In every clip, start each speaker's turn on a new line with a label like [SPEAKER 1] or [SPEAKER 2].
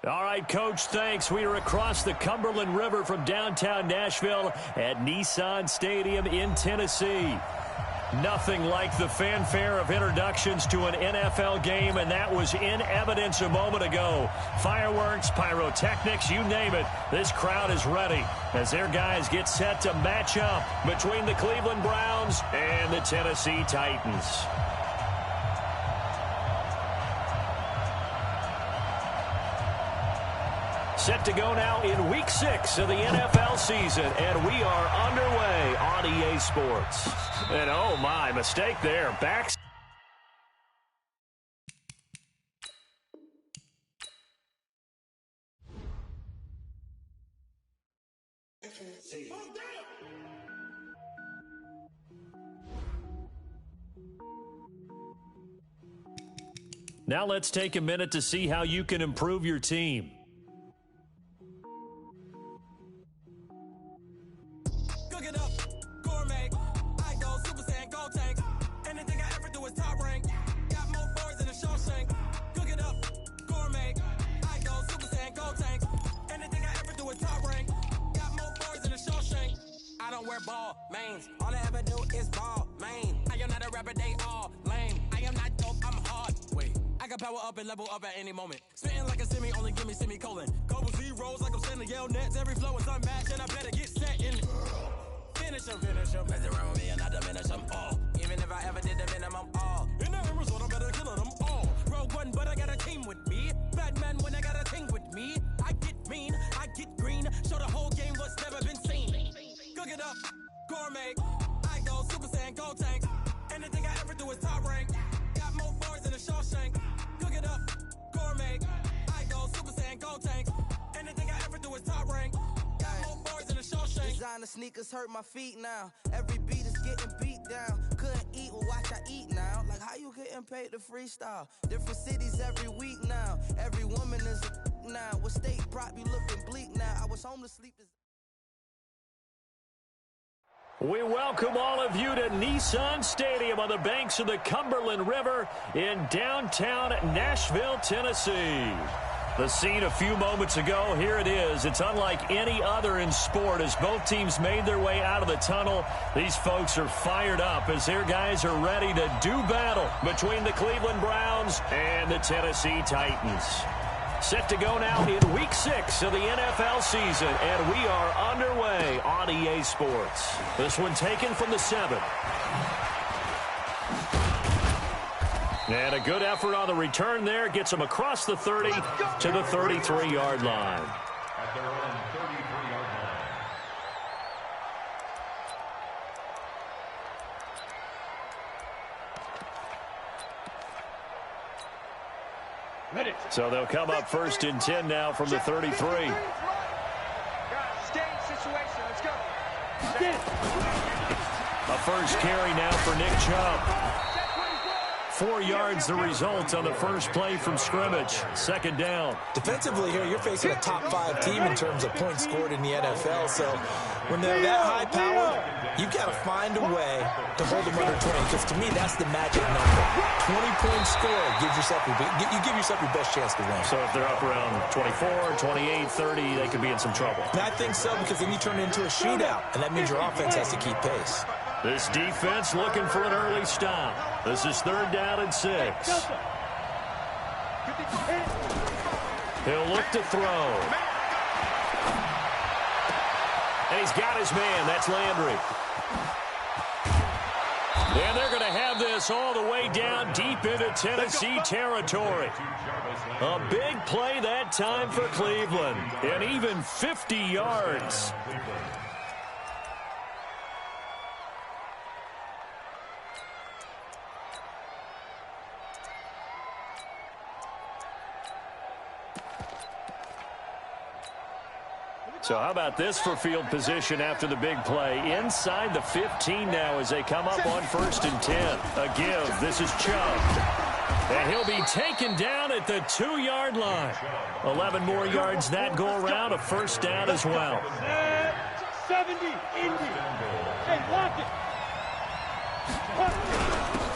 [SPEAKER 1] All right, Coach, thanks. We are across the Cumberland River from downtown Nashville at Nissan Stadium in Tennessee. Nothing like the fanfare of introductions to an NFL game, and that was in evidence a moment ago. Fireworks, pyrotechnics, you name it. This crowd is ready as their guys get set to match up between the Cleveland Browns and the Tennessee Titans. Set to go now in Week 6 of the NFL season, and we are underway on EA Sports. And oh my, mistake there. Back. Now let's take a minute to see how you can improve your team.
[SPEAKER 2] Ball mains, all I ever do is ball main. I am not a rapper, they all lame. I am not dope, I'm hard. Wait, I can power up and level up at any moment. Spitting like a semi, only give me semicolon. Couple zeros like I'm sending yell nets. Every flow is unmatched, and I better get set and finish them. Mess around with me and I diminish them all. Even if I ever did the minimum all. In the end result, I'm better killing them all. Rogue one, but I got a team with me. Batman when I got a team with me. I get mean, I get green. Show the whole game what's never been seen. Cook it up, gourmet. I go Super Saiyan, gold tank. Anything I ever do is top rank. Got more bars than a Shawshank. Cook it up, gourmet. I go Super Saiyan, gold tank. Anything I ever do is top rank. Got more bars than a Shawshank.
[SPEAKER 3] Designer sneakers hurt my feet now. Every beat is getting beat down. Couldn't eat, well watch I eat now. Like how you getting paid to freestyle? Different cities every week now. Every woman is a now. What state prop you looking bleak now? I was home to sleep.
[SPEAKER 1] We welcome all of you to Nissan Stadium on the banks of the Cumberland River in downtown Nashville, Tennessee. The scene a few moments ago, here it is. It's unlike any other in sport as both teams made their way out of the tunnel. These folks are fired up as their guys are ready to do battle between the Cleveland Browns and the Tennessee Titans. Set to go now in Week 6 of the NFL season, and we are underway on EA Sports. This one taken from the 7. And a good effort on the return there. Gets them across the 30 to the 33-yard line.
[SPEAKER 4] At their own 33-yard line.
[SPEAKER 1] So they'll come up first and 10 now from the 33.
[SPEAKER 5] Stay situation. Let's go.
[SPEAKER 1] A first carry now for Nick Chubb. 4 yards the result on the first play from scrimmage. Second down.
[SPEAKER 6] Defensively here, you're facing a top 5 team in terms of points scored in the NFL. So when they're that high powered, you got to find a way to hold them under 20. Because to me, that's the magic number. 20-point score gives yourself you give yourself your best chance to win.
[SPEAKER 1] So if they're up around 24, 28, 30, they could be in some trouble.
[SPEAKER 6] And I think so, because then you turn it into a shootout, and that means your offense has to keep pace.
[SPEAKER 1] This defense looking for an early stop. This is 3rd down and 6. He'll look to throw. And he's got his man. That's Landry. And they're going to have this all the way down deep into Tennessee territory. A big play that time for Cleveland. And even 50 yards. So how about this for field position after the big play? Inside the 15 now as they come up on 1st and 10. A give. This is Chubb. And he'll be taken down at the 2-yard line. 11 more yards that go around. A first down as well.
[SPEAKER 5] 70, Indy. Hey, lock it.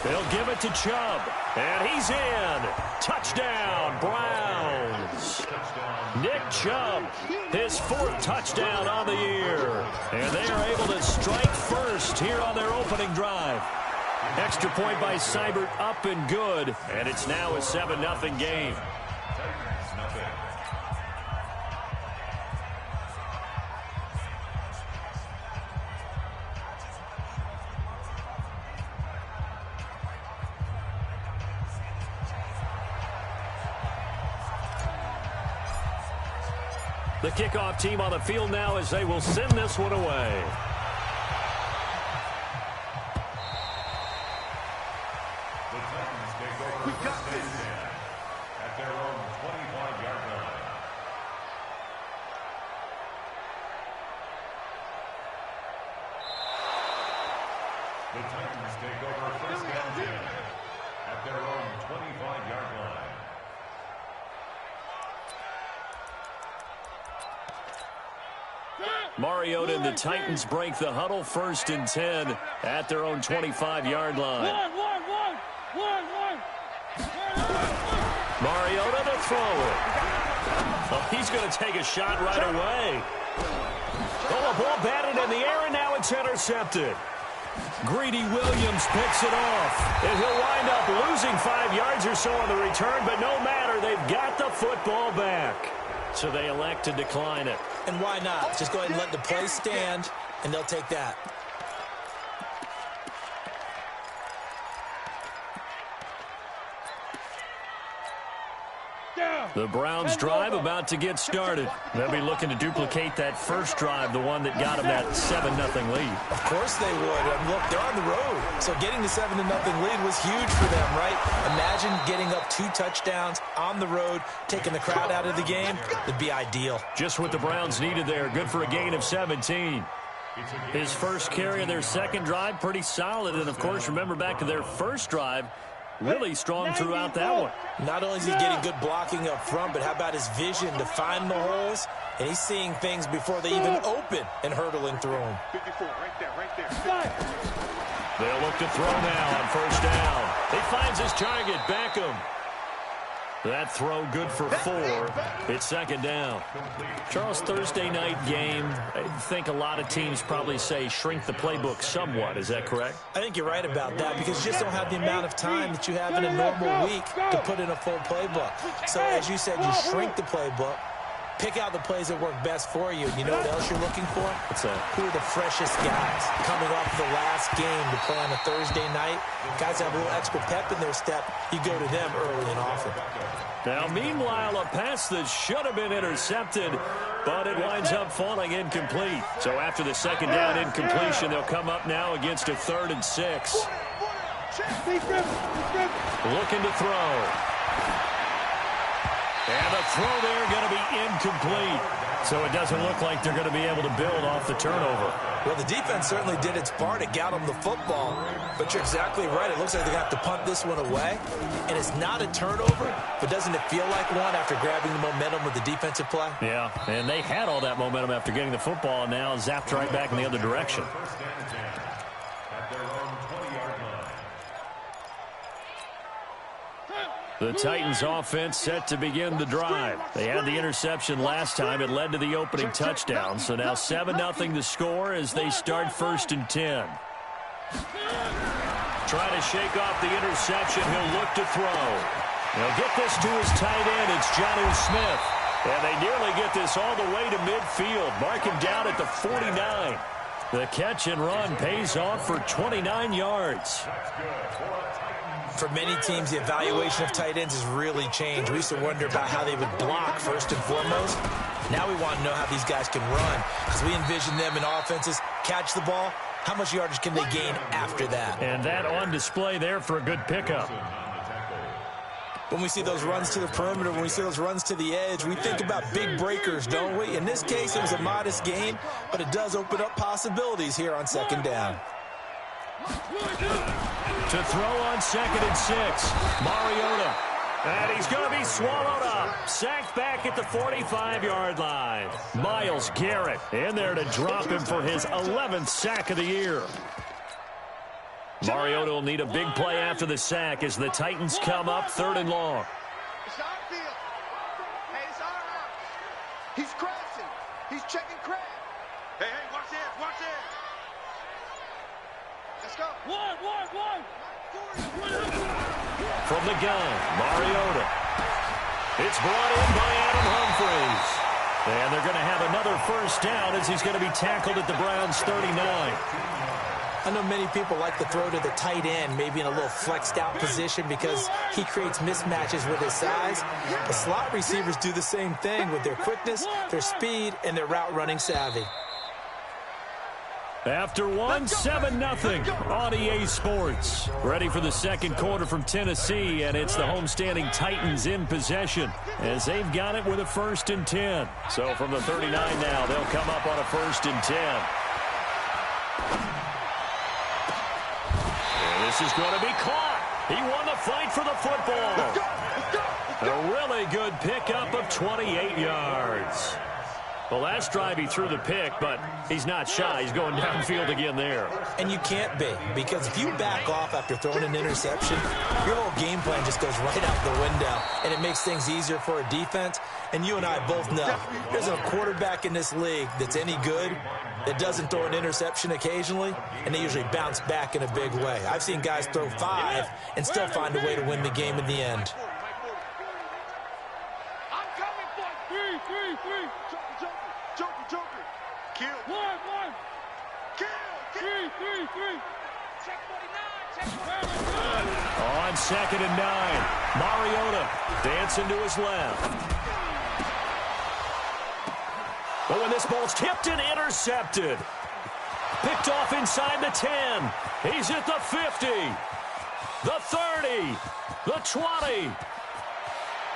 [SPEAKER 1] They'll give it to Chubb. And he's in. Touchdown, Browns. Nick Chubb, his 4th touchdown on the year. And they are able to strike first here on their opening drive. Extra point by Seibert, up and good. And it's now a 7-0 game. The kickoff team on the field now as they will send this one away.
[SPEAKER 4] The Titans take over first and 10 at their own 25-yard line. The Titans take over first and 10 at their own 25-yard line.
[SPEAKER 1] Mariota and the Titans break the huddle, 1st and 10 at their own 25-yard line. Mariota to throw it. Oh, he's going to take a shot right away. Oh, a ball batted in the air, and now it's intercepted. Greedy Williams picks it off, and he'll wind up losing 5 yards or so on the return, but no matter, they've got the football back. So they elect to decline it.
[SPEAKER 6] And why not? Just go ahead and let the play stand, and they'll take that.
[SPEAKER 1] The Browns drive about to get started. They'll be looking to duplicate that first drive, the one that got them that 7-0 lead.
[SPEAKER 6] Of course they would. Look, they're on the road. So getting the 7-0 lead was huge for them, right? Imagine getting up 2 touchdowns on the road, taking the crowd out of the game. It'd be ideal.
[SPEAKER 1] Just what the Browns needed there. Good for a gain of 17. His first carry of their second drive, pretty solid. And, of course, remember back to their first drive, really strong throughout that one.
[SPEAKER 6] Not only is he getting good blocking up front, but how about his vision to find the holes? And he's seeing things before they even open and hurtling through them.
[SPEAKER 5] 54, right there.
[SPEAKER 1] They'll look to throw now on first down. He finds his target, Beckham. That throw good for 4. It's 2nd down. Charles, Thursday night game, I think a lot of teams probably say shrink the playbook somewhat. Is that correct?
[SPEAKER 6] I think you're right about that because you just don't have the amount of time that you have in a normal week to put in a full playbook. So as you said, you shrink the playbook, pick out the plays that work best for you. You know what else you're looking for?
[SPEAKER 1] What's that?
[SPEAKER 6] Who are the freshest guys coming off the last game to play on a Thursday night? Guys have a little extra pep in their step. You go to them early and often.
[SPEAKER 1] Now, meanwhile, a pass that should have been intercepted, but it winds up falling incomplete. So after the 2nd down incompletion, they'll come up now against a 3rd and 6. Looking to throw. And the throw there going to be incomplete. So it doesn't look like they're going to be able to build off the turnover.
[SPEAKER 6] Well, the defense certainly did its part to get them the football. But you're exactly right. It looks like they're going to have to punt this one away. And it's not a turnover, but doesn't it feel like one after grabbing the momentum with the defensive play?
[SPEAKER 1] Yeah, and they had all that momentum after getting the football, and now zapped right back in the other direction. The Titans offense set to begin the drive. They had the interception last time. It led to the opening touchdown. So now 7-0 to score as they start 1st and 10. Trying to shake off the interception. He'll look to throw. He'll get this to his tight end. It's Jonnu Smith. And they nearly get this all the way to midfield. Mark him down at the 49. The catch and run pays off for 29 yards.
[SPEAKER 6] For many teams, the evaluation of tight ends has really changed. We used to wonder about how they would block first and foremost. Now we want to know how these guys can run because we envision them in offenses, catch the ball. How much yardage can they gain after that?
[SPEAKER 1] And that on display there for a good pickup.
[SPEAKER 6] When we see those runs to the perimeter, when we see those runs to the edge, we think about big breakers, don't we? In this case, it was a modest gain, but it does open up possibilities here on 2nd down.
[SPEAKER 1] To throw on 2nd and 6. Mariota. And he's going to be swallowed up. Sacked back at the 45-yard line. Myles Garrett in there to drop him for his 11th sack of the year. Mariota will need a big play after the sack as the Titans come up 3rd and long.
[SPEAKER 5] It's our field. Hey, it's our house. He's crashing. He's checking crab. Hey, watch this, watch this. Let's go. One.
[SPEAKER 1] From the gun, Mariota. It's brought in by Adam Humphries. And they're going to have another first down as he's going to be tackled at the Browns' 39.
[SPEAKER 6] I know many people like to throw to the tight end, maybe in a little flexed out position because he creates mismatches with his size. The slot receivers do the same thing with their quickness, their speed, and their route running savvy.
[SPEAKER 1] After 7-0 on EA Sports. Ready for the second quarter from Tennessee, and it's the homestanding Titans in possession as they've got it with a 1st and 10. So from the 39 now, they'll come up on a 1st and 10. And this is going to be caught. He won the fight for the football. A really good pickup of 28 yards. Well, last drive he threw the pick, but he's not shy. He's going downfield again there.
[SPEAKER 6] And you can't be, because if you back off after throwing an interception, your whole game plan just goes right out the window, and it makes things easier for a defense. And you and I both know there's a quarterback in this league that's any good that doesn't throw an interception occasionally, and they usually bounce back in a big way. I've seen guys throw 5 and still find a way to win the game in the end.
[SPEAKER 5] Joker. Kill. One. Kill. 3. Check 49.
[SPEAKER 1] On 2nd and 9, Mariota dancing to his left. But when this ball's tipped and intercepted, picked off inside the 10. He's at the 50, the 30, the 20.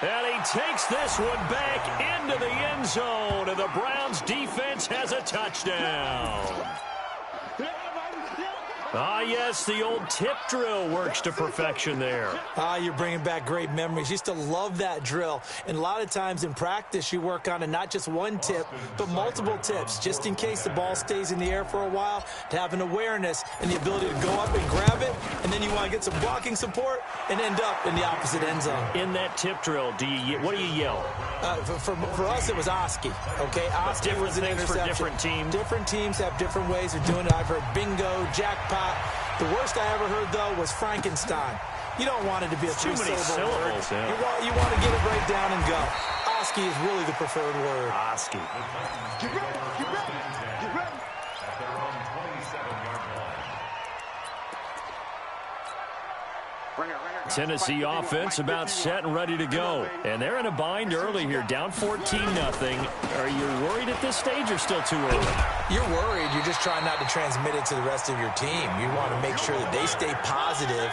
[SPEAKER 1] And he takes this one back into the end zone, and the Browns defense has a touchdown. Yes, the old tip drill works to perfection there.
[SPEAKER 6] You're bringing back great memories. Used to love that drill. And a lot of times in practice, you work on it, not just one tip, but multiple tips, just in case the ball stays in the air for a while, to have an awareness and the ability to go up and grab it, and then you want to get some blocking support and end up in the opposite end zone.
[SPEAKER 1] In that tip drill, what do you yell?
[SPEAKER 6] For us, it was Oski. Okay, Oski was an interception.
[SPEAKER 1] For different teams.
[SPEAKER 6] Different teams have different ways of doing it. I've heard bingo, jackpot. The worst I ever heard, though, was Frankenstein. You don't want it to be a three-syllable word. Yeah. You want to get it right down and go. Oski is really the preferred word.
[SPEAKER 1] Oski.
[SPEAKER 5] Get ready.
[SPEAKER 4] At their own 27-yard line.
[SPEAKER 1] Tennessee offense about set and ready to go. And they're in a bind early here, down 14-0. Are you worried at this stage or still too early?
[SPEAKER 6] You're worried. You're just trying not to transmit it to the rest of your team. You want to make sure that they stay positive.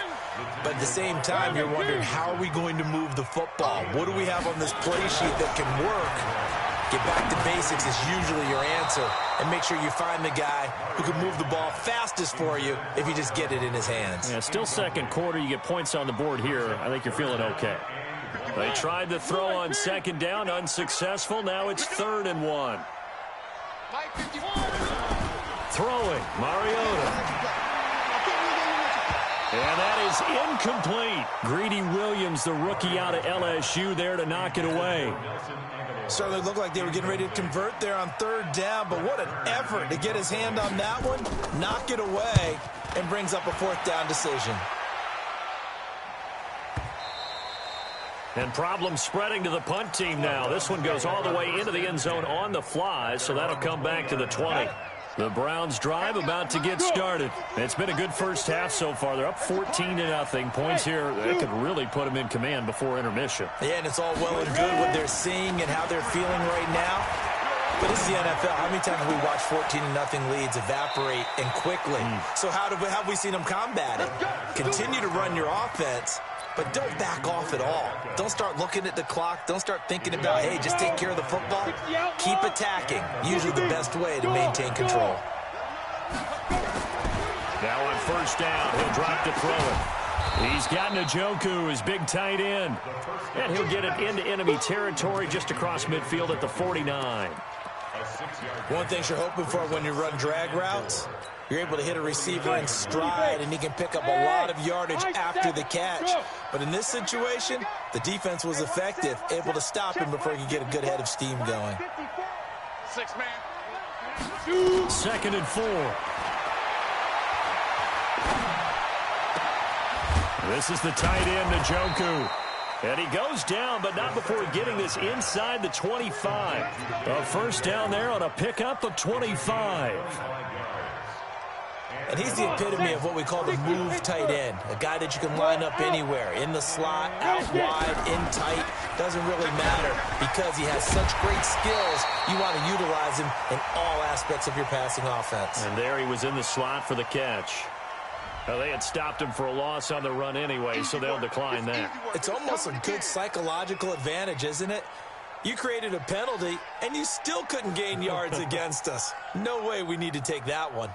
[SPEAKER 6] But at the same time, you're wondering, how are we going to move the football? What do we have on this play sheet that can work? Get back to basics is usually your answer. And make sure you find the guy who can move the ball fastest for you if you just get it in his hands.
[SPEAKER 1] Yeah, still second quarter. You get points on the board here. I think you're feeling okay. They tried to throw on second down, unsuccessful. Now it's 3rd and 1. Throwing, Mariota. And that is incomplete. Greedy Williams, the rookie out of LSU, there to knock it away.
[SPEAKER 6] Certainly looked like they were getting ready to convert there on 3rd down, but what an effort to get his hand on that one, knock it away, and brings up a 4th down decision.
[SPEAKER 1] And problems spreading to the punt team now. This one goes all the way into the end zone on the fly, so that'll come back to the 20. The Browns drive about to get started. It's been a good first half so far. They're up 14-0. Points here that could really put them in command before intermission.
[SPEAKER 6] Yeah, and it's all well and good what they're seeing and how they're feeling right now. But this is the NFL. How many times have we watched 14-0 leads evaporate and quickly? So how have we seen them combat it? Continue to run your offense, but don't back off at all. Don't start looking at the clock. Don't start thinking about, hey, just take care of the football. Keep attacking. Usually the best way to maintain control.
[SPEAKER 1] Now on 1st down, he'll drop to throw it. He's got Njoku, his big tight end. And he'll get it into enemy territory just across midfield at the 49.
[SPEAKER 6] One thing you're hoping for when you run drag routes, you're able to hit a receiver in stride, and he can pick up a lot of yardage after the catch. But in this situation, the defense was effective, able to stop him before he could get a good head of steam going.
[SPEAKER 5] 6-man.
[SPEAKER 1] 2nd and 4. This is the tight end, Njoku. And he goes down, but not before getting this inside the 25. A first down there on a pickup of 25.
[SPEAKER 6] And he's the epitome of what we call the move tight end. A guy that you can line up anywhere, in the slot, out wide, in tight. Doesn't really matter because he has such great skills. You want to utilize him in all aspects of your passing offense.
[SPEAKER 1] And there he was in the slot for the catch. Well, they had stopped him for a loss on the run anyway, so they'll decline that.
[SPEAKER 6] It's almost a good psychological advantage, isn't it? You created a penalty, and you still couldn't gain yards against us. No way we need to take that one.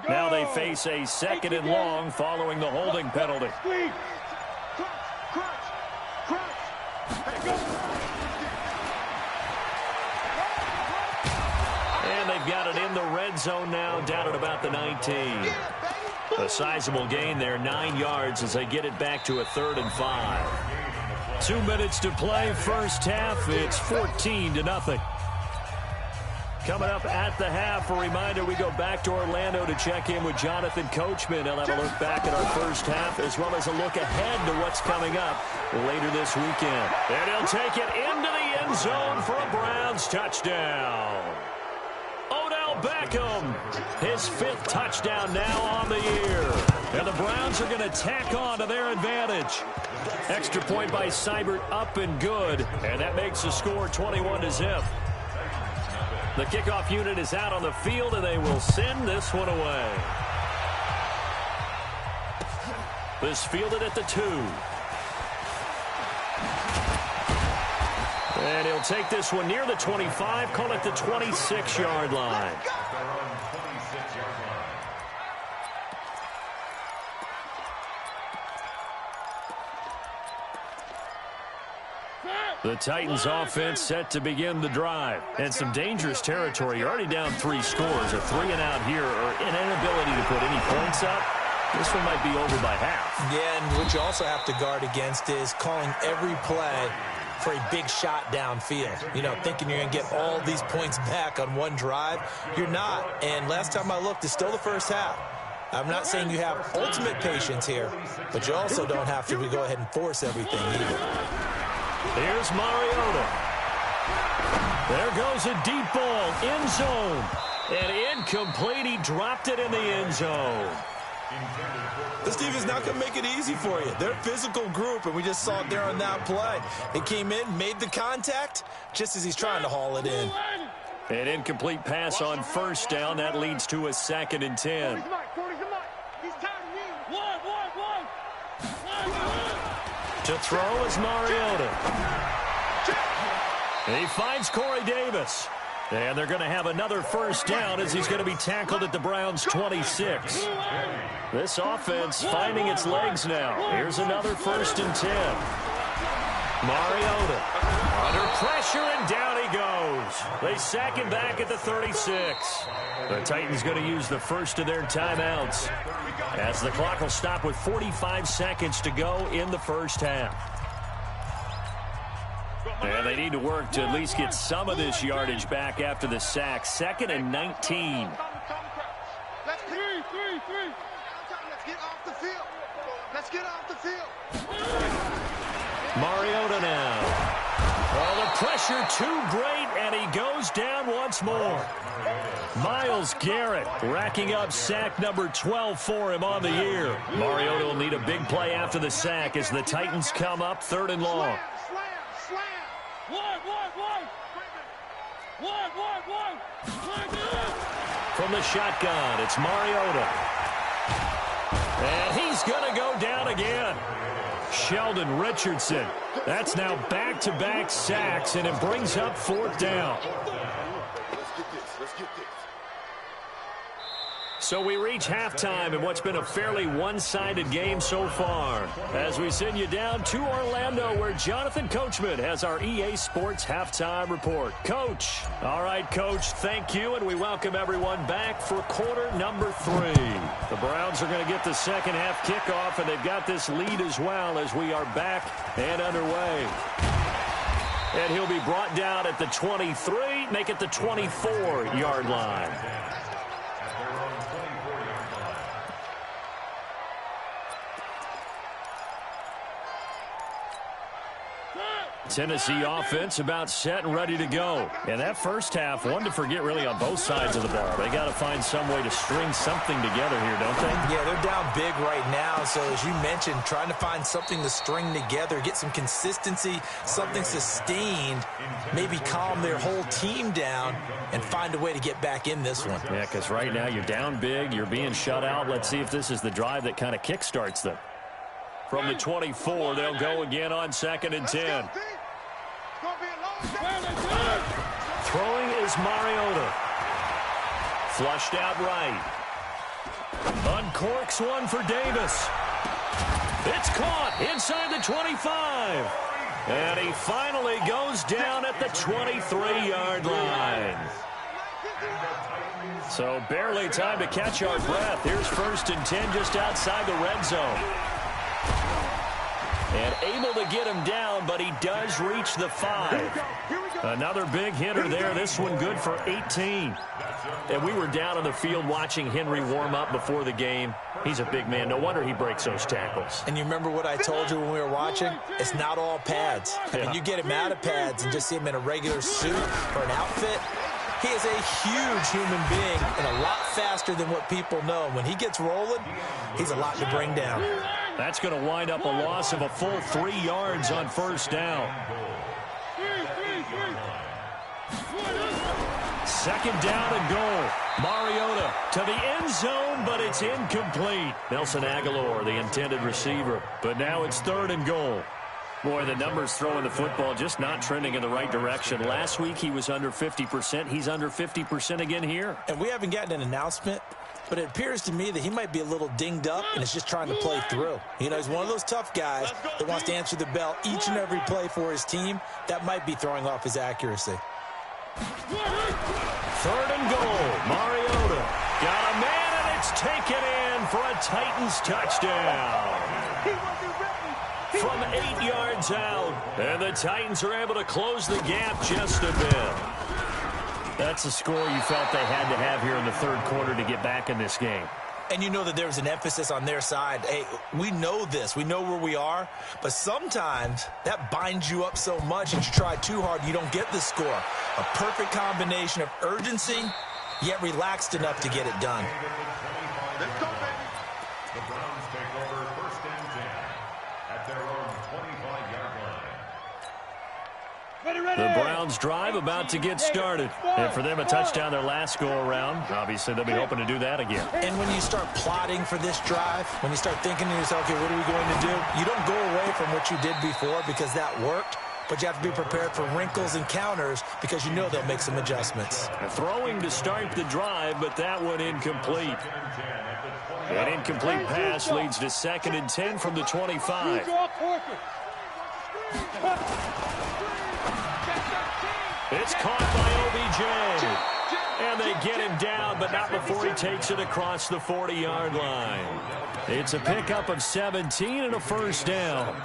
[SPEAKER 1] Now they face a 2nd and long following the holding penalty. And they've got it in the red zone now, down at about the 19. A sizable gain there, 9 yards as they get it back to a 3rd and 5. 2 minutes to play, first half. It's 14-0. Coming up at the half, a reminder, we go back to Orlando to check in with Jonathan Coachman. He'll have a look back at our first half as well as a look ahead to what's coming up later this weekend. And he'll take it into the end zone for a Browns touchdown. Odell Beckham, his 5th touchdown now on the year. And the Browns are going to tack on to their advantage. Extra point by Seibert up and good. And that makes the score 21-0. The kickoff unit is out on the field, and they will send this one away. This fielded at the 2. And he'll take this one near the 25, call it the 26-yard line. The Titans offense set to begin the drive. And some dangerous territory. You're already down 3 scores. A 3-and-out here or an inability to put any points up. This one might be over by half.
[SPEAKER 6] Yeah, and what you also have to guard against is calling every play for a big shot downfield. You know, thinking you're going to get all these points back on one drive. You're not. And last time I looked, it's still the first half. I'm not saying you have ultimate patience here, but you also don't have to go ahead and force everything either.
[SPEAKER 1] Here's Mariota. There goes a deep ball, end zone. And incomplete, he dropped it in the end zone.
[SPEAKER 6] This team is not going to make it easy for you. They're a physical group, and we just saw it there on that play. They came in, made the contact, just as he's trying to haul it in.
[SPEAKER 1] An incomplete pass on first down. That leads to a 2nd and 10. To throw is Mariota. He finds Corey Davis. And they're going to have another first down as he's going to be tackled at the Browns' 26. This offense finding its legs now. Here's another 1st and 10. Mariota under pressure, and down he goes. They sack him back at the 36. The Titans going to use the first of their timeouts as the clock will stop with 45 seconds to go in the first half. And they need to work to at least get some of this yardage back after the sack. 2nd and 19.
[SPEAKER 5] Let's get off the field. Let's get off the field.
[SPEAKER 1] Mariota now. Well, the pressure too great, and he goes down once more. Myles Garrett racking up sack number 12 for him on the year. Mariota will need a big play after the sack as the Titans come up 3rd and long. From the shotgun, it's Mariota. And he's going to go down again. Sheldon Richardson. That's now back-to-back sacks, and it brings up 4th down.
[SPEAKER 5] Let's get this.
[SPEAKER 1] So we reach halftime in what's been a fairly one-sided game so far, as we send you down to Orlando, where Jonathan Coachman has our EA Sports Halftime Report. Coach. All right, Coach, thank you, and we welcome everyone back for quarter number 3. The Browns are going to get the second half kickoff, and they've got this lead as well as we are back and underway. And he'll be brought down at the 23, make it the 24-yard line. Tennessee offense about set and ready to go. And that first half, one to forget really on both sides of the ball. They got to find some way to string something together here, don't they?
[SPEAKER 6] Yeah, they're down big right now. So as you mentioned, trying to find something to string together, get some consistency, something sustained, maybe calm their whole team down and find a way to get back in this one.
[SPEAKER 1] Yeah, because right now you're down big, you're being shut out. Let's see if this is the drive that kind of kickstarts them. From the 24, they'll go again on 2nd and 10. Throwing is Mariota. Flushed out right. Uncorks one for Davis. It's caught inside the 25. And he finally goes down at the 23-yard line. So barely time to catch our breath. Here's 1st and 10 just outside the red zone. And able to get him down, but he does reach the 5. Another big hitter there. This one good for 18. And we were down on the field watching Henry warm up before the game. He's a big man. No wonder he breaks those tackles.
[SPEAKER 6] And you remember what I told you when we were watching? It's not all pads. I mean, you get him out of pads and just see him in a regular suit or an outfit. He is a huge human being and a lot faster than what people know. When he gets rolling, he's a lot to bring down.
[SPEAKER 1] That's going to wind up a loss of a full 3 yards on 1st down. 2nd down and goal. Mariota to the end zone, but it's incomplete. Nelson Aguilar, the intended receiver. But now it's 3rd and goal. Boy, the numbers throwing the football just not trending in the right direction. Last week he was under 50%. He's under 50% again here.
[SPEAKER 6] And we haven't gotten an announcement, but it appears to me that he might be a little dinged up and is just trying to play through. You know, he's one of those tough guys that wants to answer the bell each and every play for his team. That might be throwing off his accuracy.
[SPEAKER 1] 3rd and goal. Mariota got a man, and it's taken in for a Titans touchdown. From 8 yards out, and the Titans are able to close the gap just a bit. That's a score you felt they had to have here in the 3rd quarter to get back in this game.
[SPEAKER 6] And you know that there was an emphasis on their side. Hey, we know this. We know where we are. But sometimes that binds you up so much that you try too hard, you don't get the score. A perfect combination of urgency, yet relaxed enough to get it done.
[SPEAKER 5] Let's go, baby.
[SPEAKER 4] The Browns take over 1st and 10 at their own 25-yard line.
[SPEAKER 1] The Browns drive about to get started. And for them, a touchdown their last go-around. Obviously, they'll be hoping to do that again.
[SPEAKER 6] And when you start plotting for this drive, when you start thinking to yourself, okay, what are we going to do? You don't go away from what you did before because that worked. But you have to be prepared for wrinkles and counters because you know they'll make some adjustments.
[SPEAKER 1] Throwing to start the drive, but that one incomplete. An incomplete pass leads to 2nd and 10 from the 25. It's caught by OBJ. And they get him down, but not before he takes it across the 40-yard line. It's a pickup of 17 and a 1st down.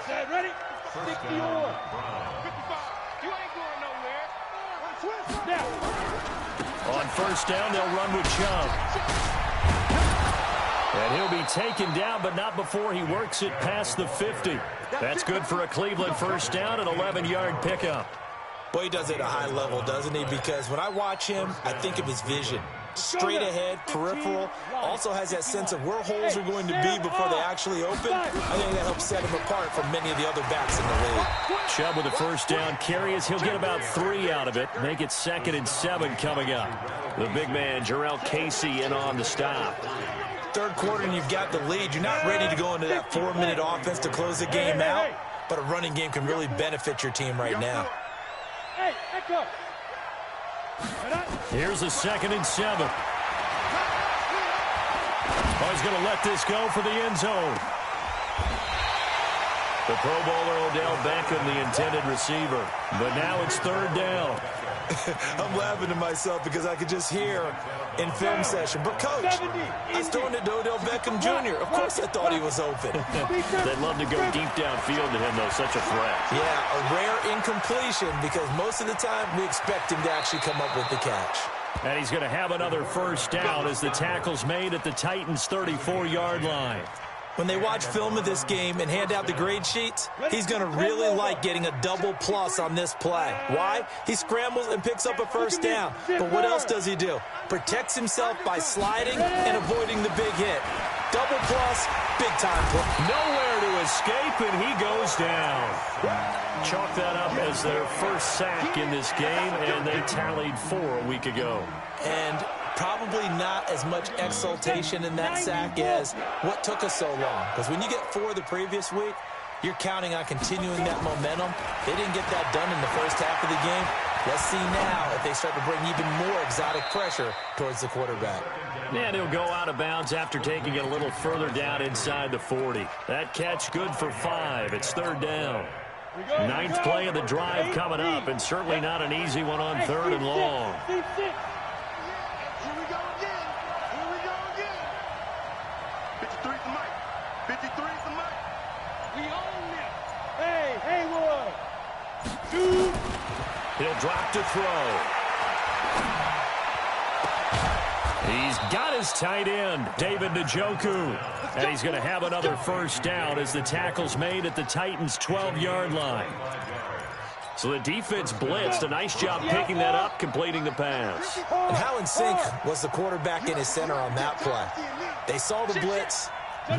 [SPEAKER 5] Ready? 60 on. 55. You ain't going nowhere.
[SPEAKER 1] On 1st down, they'll run with Chubb. And he'll be taken down, but not before he works it past the 50. That's good for a Cleveland 1st down, an 11-yard pickup.
[SPEAKER 6] Boy, he does it at a high level, doesn't he? Because when I watch him, I think of his vision. Straight ahead, peripheral, also has that sense of where holes are going to be before they actually open. I think that helps set him apart from many of the other backs in the league.
[SPEAKER 1] Chubb with a 1st down carry as he'll get about 3 out of it. Make it 2nd and 7 coming up. The big man, Jarrell Casey, in on the stop.
[SPEAKER 6] third quarter and you've got the lead. You're not ready to go into that 4-minute offense to close the game out, but a running game can really benefit your team right now.
[SPEAKER 1] Here's a 2nd and 7. Oh, he's going to let this go for the end zone. The Pro Bowler Odell Beckham, the intended receiver. But now it's 3rd down.
[SPEAKER 6] I'm laughing to myself because I could just hear in film session, but Coach, I was throwing it to Odell Beckham Jr. Of course I thought he was open.
[SPEAKER 1] They'd love to go deep downfield to him, though. Such a threat.
[SPEAKER 6] Yeah, a rare incompletion because most of the time we expect him to actually come up with the catch.
[SPEAKER 1] And he's going to have another 1st down as the tackle's made at the Titans' 34-yard line.
[SPEAKER 6] When they watch film of this game and hand out the grade sheets, he's going to really like getting a double plus on this play. Why? He scrambles and picks up a 1st down. But what else does he do? Protects himself by sliding and avoiding the big hit. Double plus, big time play.
[SPEAKER 1] Nowhere to escape, and he goes down. Chalk that up as their 1st sack in this game, and they tallied 4 a week ago.
[SPEAKER 6] And probably not as much exultation in that sack as what took us so long. Because when you get 4 the previous week, you're counting on continuing that momentum. They didn't get that done in the first half of the game. Let's see now if they start to bring even more exotic pressure towards the quarterback.
[SPEAKER 1] And he'll go out of bounds after taking it a little further down inside the 40. That catch good for 5. It's 3rd down. 9th play of the drive coming up, and certainly not an easy one on 3rd and long. He'll drop to throw. He's got his tight end, David Njoku. And he's going to have another 1st down as the tackle's made at the Titans' 12-yard line. So the defense blitzed. A nice job picking that up, completing the pass.
[SPEAKER 6] And how in sync was the quarterback and his center on that play? They saw the blitz,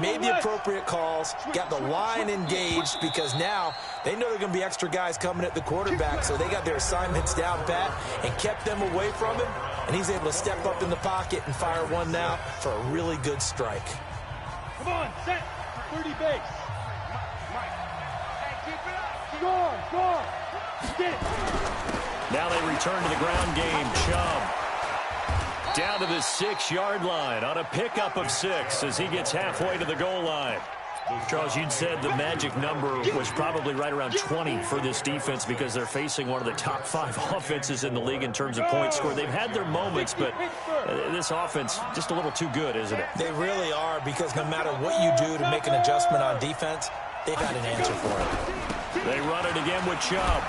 [SPEAKER 6] made the appropriate calls, got the line engaged because now they know there are going to be extra guys coming at the quarterback, so they got their assignments down pat and kept them away from him, and he's able to step up in the pocket and fire one now for a really good strike.
[SPEAKER 7] Come on, set, 30 base. Go on. Get it.
[SPEAKER 1] Now they return to the ground game. Chubb down to the 6-yard line on a pickup of 6 as he gets halfway to the goal line. Charles, you'd said the magic number was probably right around 20 for this defense because they're facing one of the top 5 offenses in the league in terms of points scored. They've had their moments, but this offense just a little too good, isn't it?
[SPEAKER 6] They really are, because no matter what you do to make an adjustment on defense, they've got an answer for it.
[SPEAKER 1] They run it again with Chubb.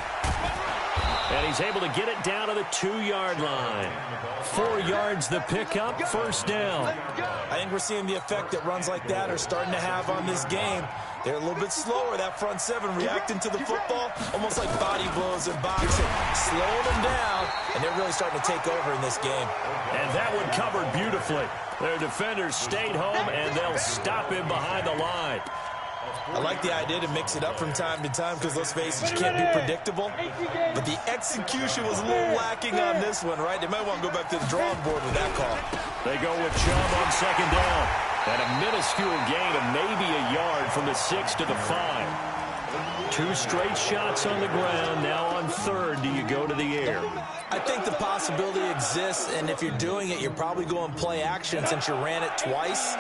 [SPEAKER 1] And he's able to get it down to the 2-yard line. 4 yards the pickup, 1st down.
[SPEAKER 6] I think we're seeing the effect that runs like that are starting to have on this game. They're a little bit slower, that front 7, reacting to the football, almost like body blows in boxing, slowing them down, and they're really starting to take over in this game.
[SPEAKER 1] And that one covered beautifully. Their defenders stayed home, and they'll stop him behind the line.
[SPEAKER 6] I like the idea to mix it up from time to time because, let's face it, you can't be predictable. But the execution was a little lacking on this one, right? They might want to go back to the drawing board with that call.
[SPEAKER 1] They go with Chubb on 2nd down. And a minuscule gain of maybe a yard from the 6 to the 5. 2 straight shots on the ground. Now on 3rd, do you go to the air?
[SPEAKER 6] I think the possibility exists, and if you're doing it, you're probably going play action since you ran it twice.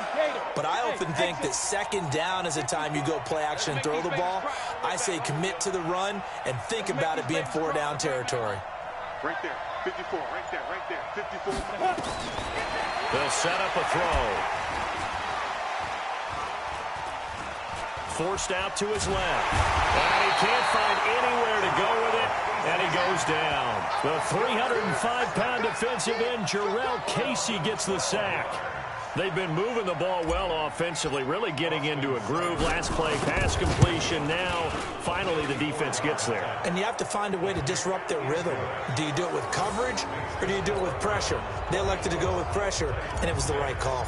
[SPEAKER 6] But I often think that 2nd down is a time you go play action and throw the ball. I say commit to the run and think about it being 4-down territory.
[SPEAKER 5] Right there, 54, right there, 54.
[SPEAKER 1] They'll set up a throw. Forced out to his left. And he can't find anywhere to go with it. And he goes down. The 305-pound defensive end, Jarrell Casey, gets the sack. They've been moving the ball well offensively, really getting into a groove. Last play, pass completion. Now, finally, the defense gets there.
[SPEAKER 6] And you have to find a way to disrupt their rhythm. Do you do it with coverage, or do you do it with pressure? They elected to go with pressure, and it was the right call.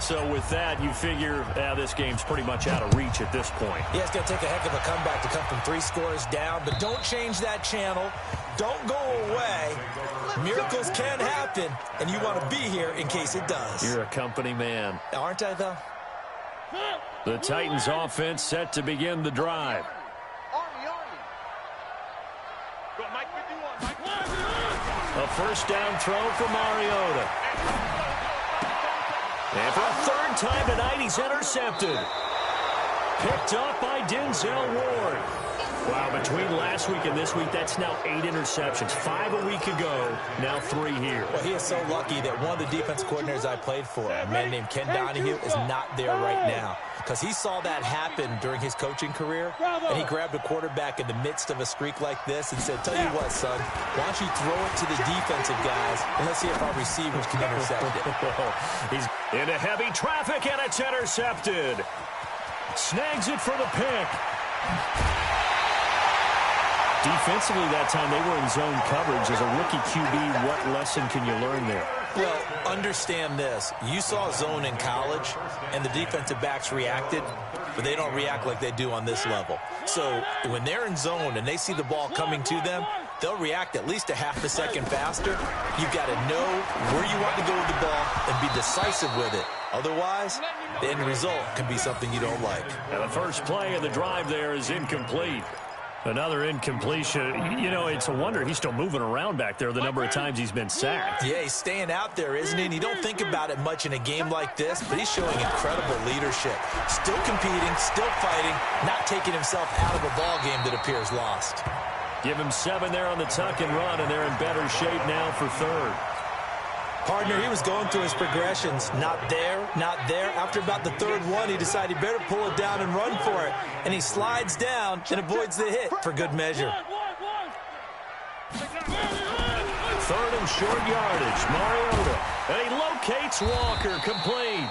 [SPEAKER 1] So with that, you figure this game's pretty much out of reach at this point.
[SPEAKER 6] Yeah, it's going to take a heck of a comeback to come from 3 scores down, but don't change that channel. don't go away. Miracles can happen, and you want to be here in case it does.
[SPEAKER 1] You're a company man.
[SPEAKER 6] Aren't I, though?
[SPEAKER 1] The Titans offense set to begin the drive. A first down throw for Mariota. And for a third time tonight, he's intercepted. Picked up by Denzel Ward. Wow, between last week and this week, that's now 8 interceptions. 5 a week ago, now 3 here.
[SPEAKER 6] Well, he is so lucky that one of the defense coordinators I played for, a man named Ken Donahue, is not there right now. Because he saw that happen during his coaching career, and he grabbed a quarterback in the midst of a streak like this and said, tell you what, son, why don't you throw it to the defensive guys, and let's see if our receivers can intercept it.
[SPEAKER 1] He's into heavy traffic, and it's intercepted. Snags it for the pick. Defensively that time, they were in zone coverage. As a rookie QB, what lesson can you learn there?
[SPEAKER 6] Well, understand this. You saw zone in college, and the defensive backs reacted, but they don't react like they do on this level. So when they're in zone and they see the ball coming to them, they'll react at least a half a second faster. You've got to know where you want to go with the ball and be decisive with it. Otherwise, the end result can be something you don't like.
[SPEAKER 1] And the first play of the drive there is incomplete. Another incompletion. You know, it's a wonder he's still moving around back there the number of times he's been sacked.
[SPEAKER 6] Yeah, he's staying out there, isn't he? And you don't think about it much in a game like this, but he's showing incredible leadership. Still competing, still fighting, not taking himself out of a ball game that appears lost.
[SPEAKER 1] Give him 7 there on the tuck and run, and they're in better shape now for third.
[SPEAKER 6] Partner, he was going through his progressions. Not there, not there. After about the third one, he decided he better pull it down and run for it. And he slides down and avoids the hit for good measure.
[SPEAKER 1] Third and short yardage, Mariota. And he locates Walker, complete.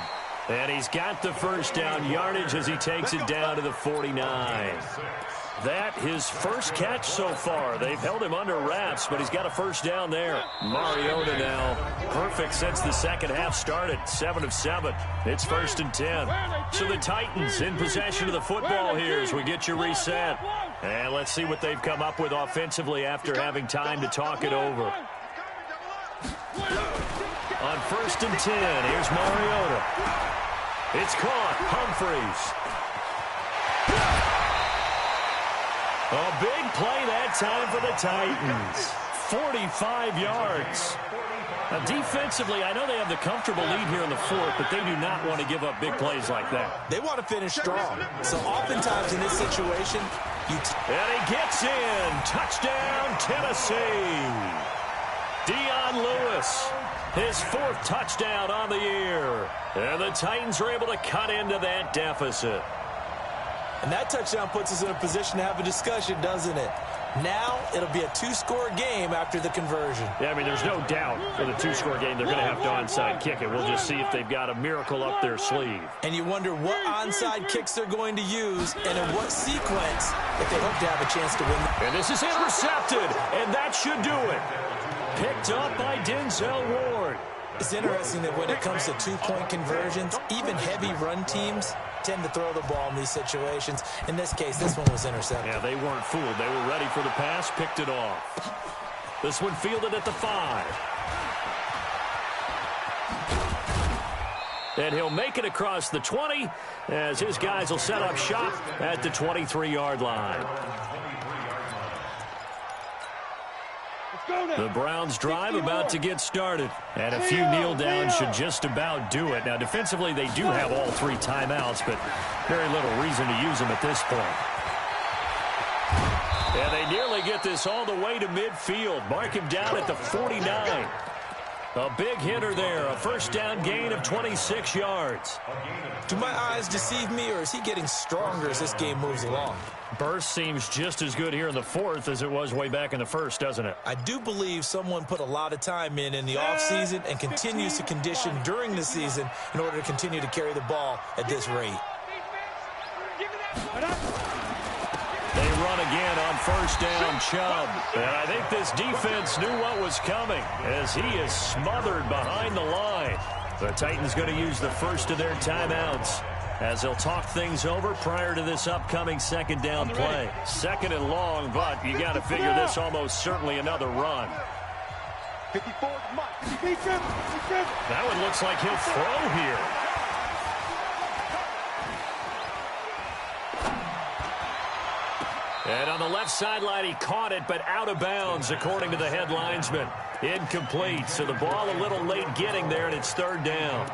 [SPEAKER 1] And he's got the first down yardage as he takes it down to the 49. That his first catch so far. They've held him under wraps, but he's got a first down there. Mariota now perfect since the second half started. 7 of 7. It's 1st and 10. So the Titans in possession of the football here as we get you reset. And let's see what they've come up with offensively after having time to talk it over. On 1st and 10, here's Mariota. It's caught. Humphreys. A big play that time for the Titans. 45 yards. Now, defensively, I know they have the comfortable lead here in the fourth, but they do not want to give up big plays like that.
[SPEAKER 6] They want to finish strong. So oftentimes in this situation,
[SPEAKER 1] and he gets in. Touchdown, Tennessee. Dion Lewis, his 4th touchdown on the year. And the Titans are able to cut into that deficit.
[SPEAKER 6] And that touchdown puts us in a position to have a discussion, doesn't it? Now it'll be a 2-score game after the conversion.
[SPEAKER 1] Yeah, I mean, there's no doubt for the 2-score game they're going to have to onside kick it. We'll just see if they've got a miracle up their sleeve.
[SPEAKER 6] And you wonder what onside kicks they're going to use and in what sequence if they hope to have a chance to win.
[SPEAKER 1] And this is intercepted, and that should do it. Picked up by Denzel Ward.
[SPEAKER 6] It's interesting that when it comes to 2-point conversions, even heavy run teams tend to throw the ball in these situations. In this case, this one was intercepted.
[SPEAKER 1] Yeah, they weren't fooled. They were ready for the pass, picked it off. This one fielded at the 5. And he'll make it across the 20 as his guys will set up shop at the 23-yard line. The Browns drive about to get started. And a few kneel downs should just about do it. Now, defensively, they do have all 3 timeouts, but very little reason to use them at this point. And they nearly get this all the way to midfield. Mark him down at the 49. A big hitter there. A first down gain of 26 yards.
[SPEAKER 6] Do my eyes deceive me, or is he getting stronger as this game moves along?
[SPEAKER 1] Burst seems just as good here in the fourth as it was way back in the first, doesn't it?
[SPEAKER 6] I do believe someone put a lot of time in the offseason and continues to condition during the season in order to continue to carry the ball at this rate.
[SPEAKER 1] They run again on first down, Chubb. And I think this defense knew what was coming as he is smothered behind the line. The Titans going to use the first of their timeouts. as they'll talk things over prior to this upcoming second down play. Second and long, but you got to figure this almost certainly another run.
[SPEAKER 5] 54 Mike.
[SPEAKER 1] That one looks like he'll throw here. And on the left sideline, he caught it, but out of bounds, according to the head linesman. Incomplete, so the ball a little late getting there, and it's third down.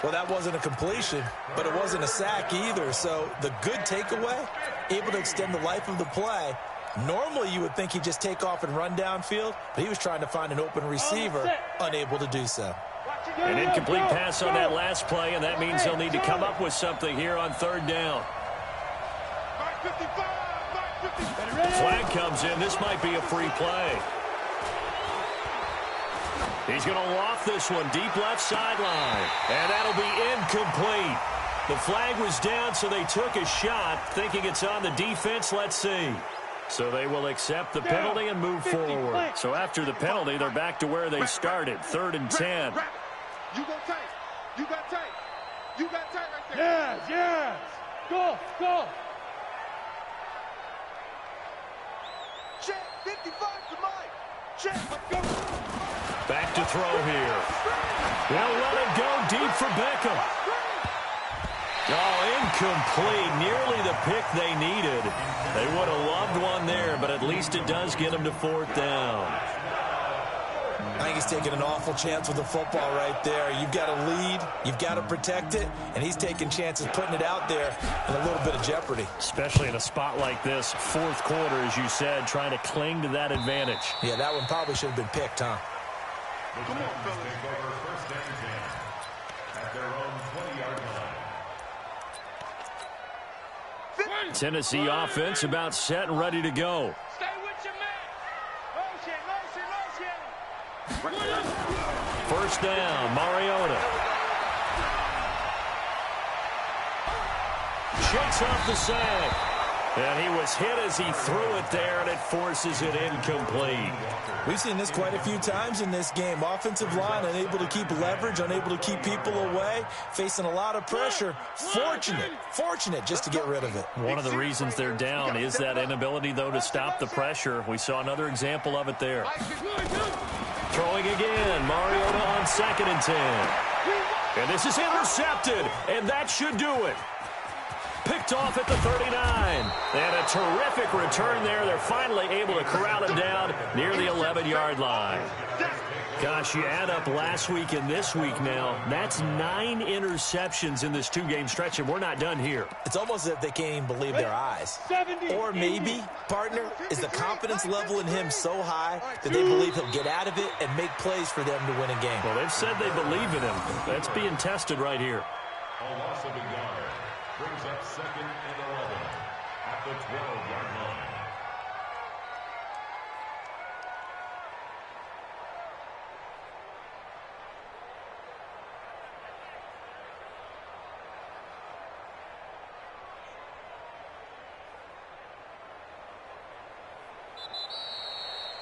[SPEAKER 6] Well, that wasn't a completion, but it wasn't a sack either. So the good takeaway, able to extend the life of the play. Normally, you would think he'd just take off and run downfield, but he was trying to find an open receiver, unable to do so.
[SPEAKER 1] An incomplete pass on that last play, and that means they'll need to come up with something here on third down. Flag comes in. This might be a free play. He's going to loft this one deep left sideline, and that'll be incomplete. The flag was down, so they took a shot, thinking it's on the defense. Let's see. So they will accept the penalty and move forward. So after the penalty, they're back to where they started, 3rd and 10.
[SPEAKER 5] You go tight. You got tight. You got tight right there.
[SPEAKER 7] Yes. Go.
[SPEAKER 5] Check. 55 to Mike. Check. Go.
[SPEAKER 1] Back to throw here. They'll let it go deep for Beckham. Oh, incomplete. Nearly the pick they needed. They would have loved one there, but at least it does get them to 4th down.
[SPEAKER 6] I think he's taking an awful chance with the football right there. You've got to lead, you've got to protect it, and he's taking chances putting it out there in a little bit of jeopardy.
[SPEAKER 1] Especially in a spot like this, 4th quarter, as you said, trying to cling to that advantage.
[SPEAKER 6] Yeah, that one probably should have been picked, huh?
[SPEAKER 5] Come on, fellas.
[SPEAKER 4] Take over 1st and 10 at their own 20-yard line.
[SPEAKER 1] Tennessee offense about set and ready to go.
[SPEAKER 7] Stay with your man. Motion.
[SPEAKER 1] 1st down, Mariota. Shakes off the sack. And he was hit as he threw it there, and it forces it incomplete.
[SPEAKER 6] We've seen this quite a few times in this game. Offensive line unable to keep leverage, unable to keep people away, facing a lot of pressure. Fortunate just to get rid of it.
[SPEAKER 1] One of the reasons they're down is that inability, though, to stop the pressure. We saw another example of it there. Throwing again, Mariota on 2nd and 10. And this is intercepted, and that should do it. Picked off at the 39. And a terrific return there. They're finally able to corral him down near the 11-yard line. Gosh, you add up last week and this week now, that's 9 interceptions in this 2-game stretch, and we're not done here.
[SPEAKER 6] It's almost as if they can't even believe their eyes. Or maybe, partner, is the confidence level in him so high that they believe he'll get out of it and make plays for them to win a game.
[SPEAKER 1] Well, they've said they believe in him. That's being tested right here.
[SPEAKER 4] A loss of a yard brings up 2nd and 11 at the 12-yard line.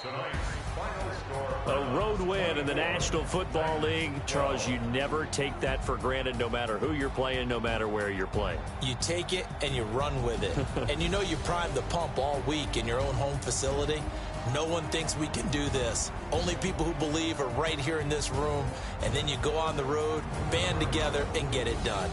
[SPEAKER 4] Tonight's final score.
[SPEAKER 1] A road win in the National Football League. Charles, you never take that for granted, no matter who you're playing, no matter where you're playing.
[SPEAKER 6] You take it and you run with it. And you know you primed the pump all week in your own home facility. No one thinks we can do this. Only people who believe are right here in this room. And then you go on the road, band together, and get it done.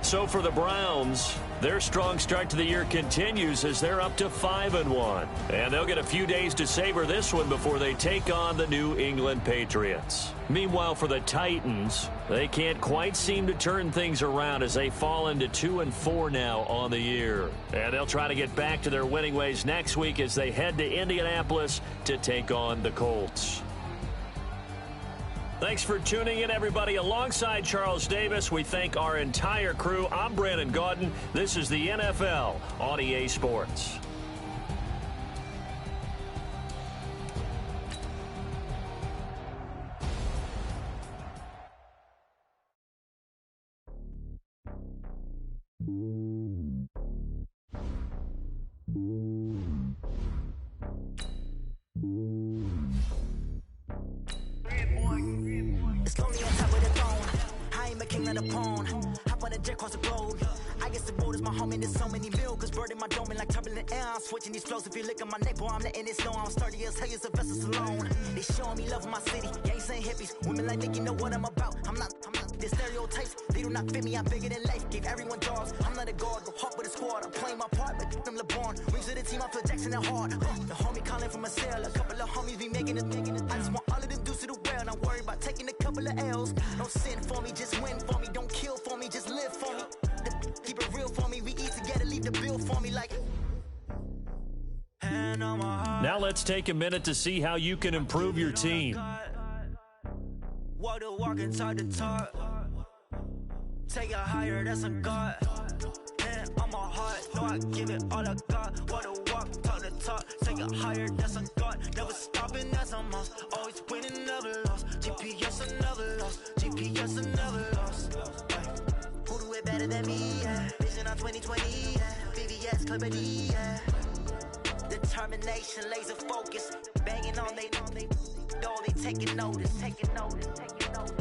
[SPEAKER 1] So for the Browns, their strong start to the year continues as they're up to 5-1. And they'll get a few days to savor this one before they take on the New England Patriots. Meanwhile, for the Titans, they can't quite seem to turn things around as they fall into 2-4 now on the year. And they'll try to get back to their winning ways next week as they head to Indianapolis to take on the Colts. Thanks for tuning in, everybody. Alongside Charles Davis, we thank our entire crew. I'm Brandon Gaudin. This is the NFL on EA Sports.
[SPEAKER 8] It's lonely on top of the throne. I am a king. another pawn. Hop on a jet across the globe. I guess the road is my home and there's so many mil. Cause bird in my dome and like turbulent air. I'm switching these flows. If you look at my neck, boy, I'm letting it slow. I'm sturdy as hell, as a vessel alone. They showing me love in my city. Gangsta hippies. Women like Nick, you know what I'm about. I'm not the stereotypes. They do not fit me. I'm bigger than life. Gave everyone jobs. I'm not a guard, but hawk with a squad. I'm playing my part, but I'm LeBron. Rings of the team, I feel Jackson and hard. The homie calling from a cell. A couple of homies be making it. I just want all of them dudes to the well. Not worry about taking a couple of L's. Don't sin for me, just win for me. Don't kill for me, just live for me. Keep it real for me. We eat together, leave the bill for me like.
[SPEAKER 1] Now let's take a minute to see how you can improve your team.
[SPEAKER 8] Walk the walk and talk the talk. Take it higher, that's a God. Hand on my heart, know I give it all I got. Walk the walk, talk the talk. Take it higher, that's a God. Never stopping, that's a must. Always winning, never lost. GPS, I never lost. GPS, I never lost. Who do it better than me? Yeah. Vision on 2020. Yeah. VVS, Clippity. Yeah. Determination, laser focus. Banging on they door, they taking notice. Taking notice, taking notice.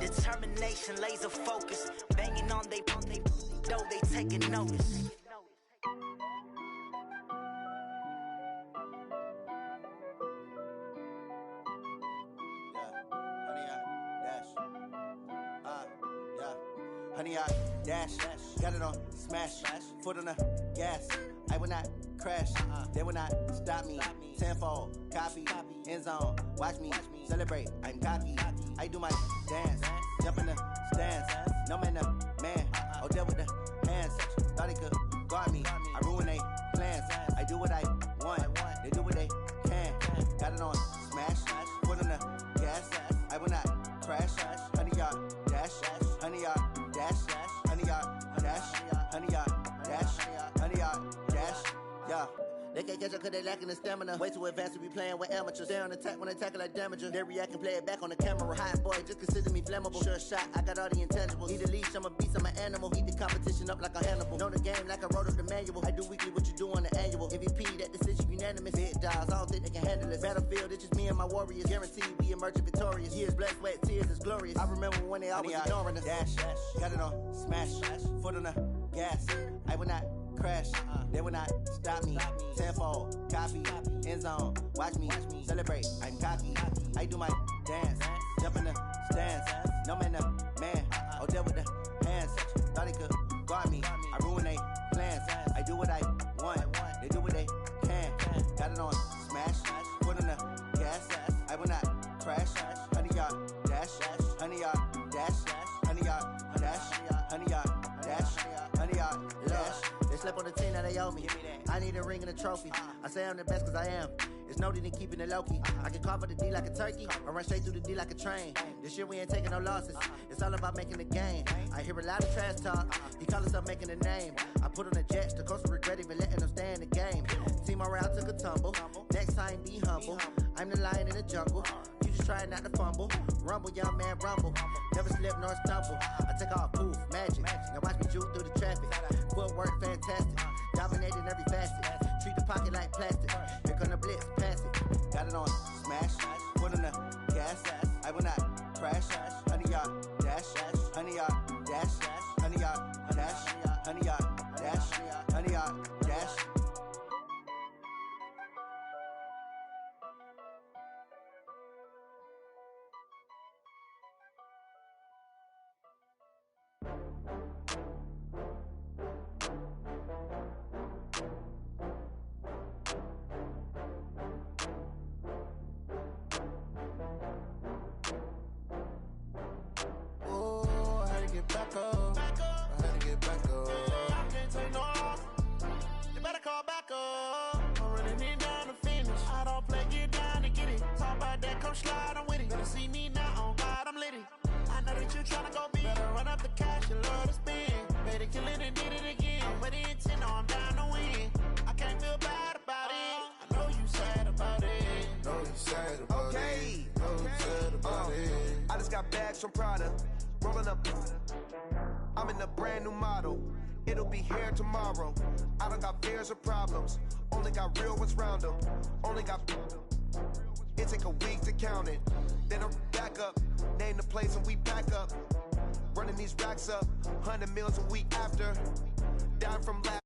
[SPEAKER 8] Determination, laser focus. Banging on they door, they taking notice.
[SPEAKER 3] Honey, I dash, got it on smash, foot on the gas. I will not crash, they will not stop me. Tenfold, copy, end zone, watch me celebrate. I'm cocky, I do my dance, jump in the stands. No man, man, oh there with the hands. Thought he could guard me, I ruin they plans. I do what I want, they do what they can. Got it on smash, foot on the gas. I will not crash, honey, y'all dash, honey, y'all dash, honey, y'all dash, honey, y'all dash, honey, y'all dash, yeah. They can't catch up cause they lacking the stamina. Way too advanced to be playing with amateurs. Stay on attack when they tackle like damager. They react and play it back on the camera. Hot boy, just consider me flammable. Sure shot, I got all the intangibles. Need a leash, I'm a beast, I'm an animal. Eat the competition up like a Hannibal. Know the game like I wrote up the manual. I do weekly what you do on the annual. MVP, that decision unanimous. Big dials, I don't think they can handle this. Battlefield, it's just me and my warriors. Guaranteed we emerge victorious. Years, blood, sweat, tears, is glorious. I remember when they always ignoring us. Dash, got it on smash, foot on the gas. I will not crash, they will not stop me. Tenfold, copy, end zone, watch me celebrate. I'm cocky, I do my dance, jump in the stands. No man, man, oh there with the hands. Thought he could guard me, I ruin they plans. I do what I want, they do what they can. Got it on smash, foot on the gas. I will not crash, honey y'all dash, honey y'all dash, honey y'all dash, honey y'all dash, honey y'all dash. They slept on the team that they owe me. I need a ring and a trophy. I say I'm the best cause I am. It's no need in keeping it low-key. I can carve up the D like a turkey or run straight through the D like a train. This year we ain't taking no losses. It's all about making the game. I hear a lot of trash talk. He call himself making a name. I put on the Jets. The coach will regret even letting them stay in the game. Team morale took a tumble. Next time be humble. I'm the lion in the jungle. You just try not to fumble. Rumble, young man, rumble. Never slip nor stumble. I take off, poof, magic. Now watch me juke through the traffic. Footwork fantastic. Dominating every facet. Treat the pocket like plastic. Here come the blitz, pass it. Got it on smash. Foot on the gas. I will not crash. Honey, y'all dash. Honey, y'all dash. Honey, y'all dash. Honey, y'all dash. Honey, y'all dash.
[SPEAKER 9] Back up. I had to get back up. I can't take no loss. You better call back up. I'm running it down to finish. I don't play, get down to get it. Talk about that, come slide, I'm with it. Better see me now, on God, I'm litty. I know that you tryna go big. Better run up the cash, you love to spend. Better kill it and did it again. I'm with the intent, no, I'm down to win. I can't feel bad about it. I know you sad about it.
[SPEAKER 10] Know you sad about it. Know you sad about it. I just got bags from Prada. Rolling up, I'm in a brand new model. It'll be here tomorrow. I don't got fears or problems. Only got real ones round them. Only got. it take a week to count it. Then I back up, name the place and we pack up. Running these racks up, 100 meals a week after. Down from last.